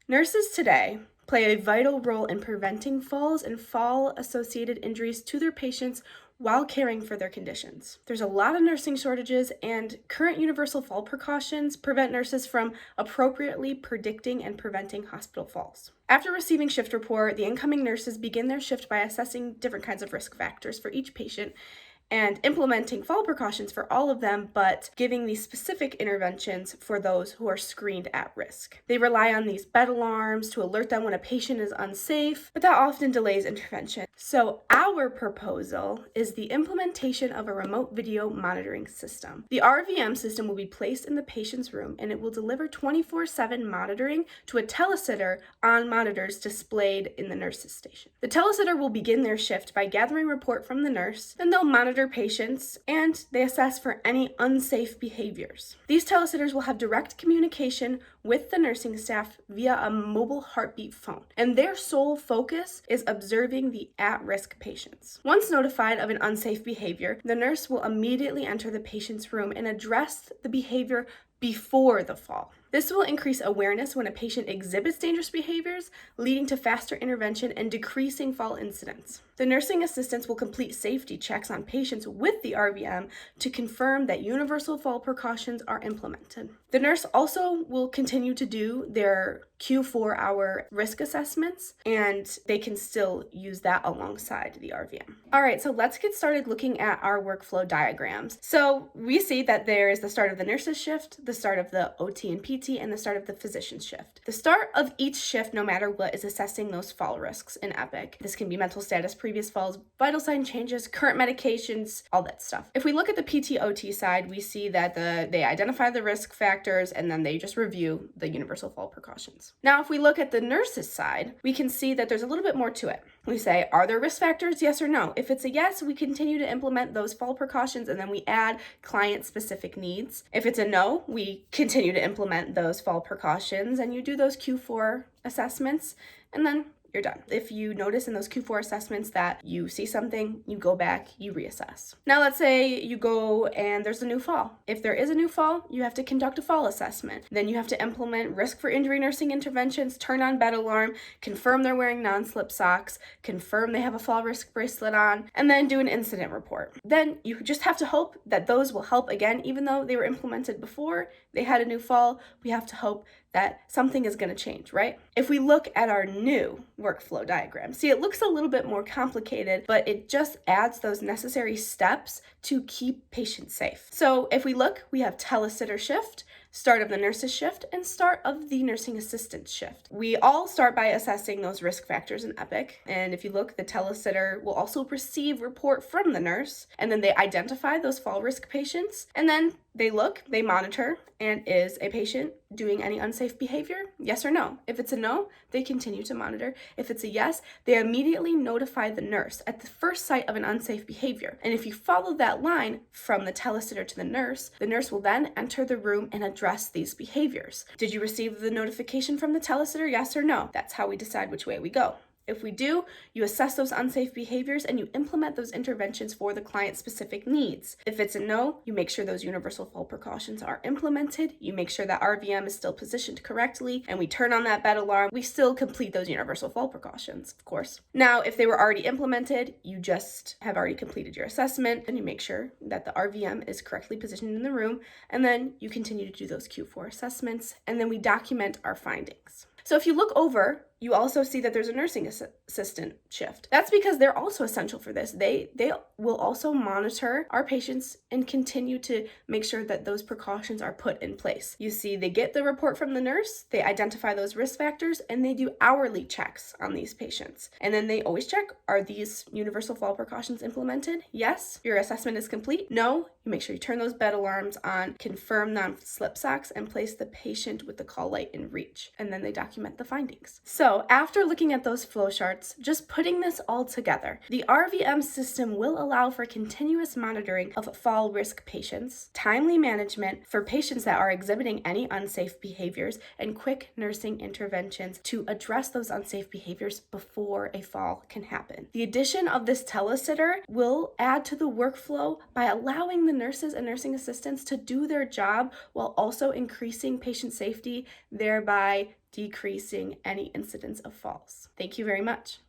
Nurses today play a vital role in preventing falls and fall-associated injuries to their patients while caring for their conditions. There's a lot of nursing shortages, and current universal fall precautions prevent nurses from appropriately predicting and preventing hospital falls. After receiving shift report, the incoming nurses begin their shift by assessing different kinds of risk factors for each patient and implementing fall precautions for all of them, but giving these specific interventions for those who are screened at risk. They rely on these bed alarms to alert them when a patient is unsafe, but that often delays intervention. So our proposal is the implementation of a remote video monitoring system. The RVM system will be placed in the patient's room, and it will deliver 24/7 monitoring to a telesitter on monitors displayed in the nurse's station. The telesitter will begin their shift by gathering report from the nurse, then they'll monitor patients, and they assess for any unsafe behaviors. These telesitters will have direct communication with the nursing staff via a mobile heartbeat phone, and their sole focus is observing the at-risk patients. Once notified of an unsafe behavior, the nurse will immediately enter the patient's room and address the behavior before the fall. This will increase awareness when a patient exhibits dangerous behaviors, leading to faster intervention and decreasing fall incidents. The nursing assistants will complete safety checks on patients with the RVM to confirm that universal fall precautions are implemented. The nurse also will continue to do their Q4-hour risk assessments, and they can still use that alongside the RVM. All right, so let's get started looking at our workflow diagrams. So we see that there is the start of the nurse's shift, the start of the OT and PT, and the start of the physician's shift. The start of each shift, no matter what, is assessing those fall risks in EPIC. This can be mental status, previous falls, vital sign changes, current medications, all that stuff. If we look at the PT/OT side, we see that they identify the risk factors and then they just review the universal fall precautions. Now, if we look at the nurse's side, we can see that there's a little bit more to it. We say, are there risk factors? Yes or no? If it's a yes, we continue to implement those fall precautions and then we add client-specific needs. If it's a no, we continue to implement those fall precautions and you do those Q4 assessments, and then you're done. If you notice in those Q4 assessments that you see something, you go back, you reassess. Now let's say you go and there's a new fall. If there is a new fall, you have to conduct a fall assessment. Then you have to implement risk for injury nursing interventions, turn on bed alarm, confirm they're wearing non-slip socks, confirm they have a fall risk bracelet on, and then do an incident report. Then you just have to hope that those will help again, even though they were implemented before, they had a new fall, we have to hope that something is going to change, right? If we look at our new workflow diagram, see, it looks a little bit more complicated, but it just adds those necessary steps to keep patients safe. So if we look, we have telesitter shift, start of the nurse's shift, and start of the nursing assistant's shift. We all start by assessing those risk factors in EPIC. And if you look, the telesitter will also receive report from the nurse, and then they identify those fall risk patients, and then they look, they monitor, and is a patient doing any unsafe behavior? Yes or no? If it's a no, they continue to monitor. If it's a yes, they immediately notify the nurse at the first sight of an unsafe behavior. And if you follow that line from the telesitter to the nurse will then enter the room and address these behaviors. Did you receive the notification from the telesitter? Yes or no? That's how we decide which way we go. If we do, you assess those unsafe behaviors and you implement those interventions for the client's specific needs. If it's a no, you make sure those universal fall precautions are implemented. You make sure that RVM is still positioned correctly, and we turn on that bed alarm. We still complete those universal fall precautions, of course. Now, if they were already implemented, you just have already completed your assessment and you make sure that the RVM is correctly positioned in the room, and then you continue to do those Q4 assessments, and then we document our findings. So if you look over, you also see that there's a nursing assistant shift. That's because they're also essential for this. They will also monitor our patients and continue to make sure that those precautions are put in place. You see, they get the report from the nurse, they identify those risk factors, and they do hourly checks on these patients. And then they always check, are these universal fall precautions implemented? Yes. Your assessment is complete? No. You make sure you turn those bed alarms on, confirm non-slip socks, and place the patient with the call light in reach. And then they document the findings. So after looking at those flow charts, just putting this all together, the RVM system will allow for continuous monitoring of fall risk patients, timely management for patients that are exhibiting any unsafe behaviors, and quick nursing interventions to address those unsafe behaviors before a fall can happen. The addition of this telesitter will add to the workflow by allowing the nurses and nursing assistants to do their job while also increasing patient safety, thereby decreasing any incidence of falls. Thank you very much.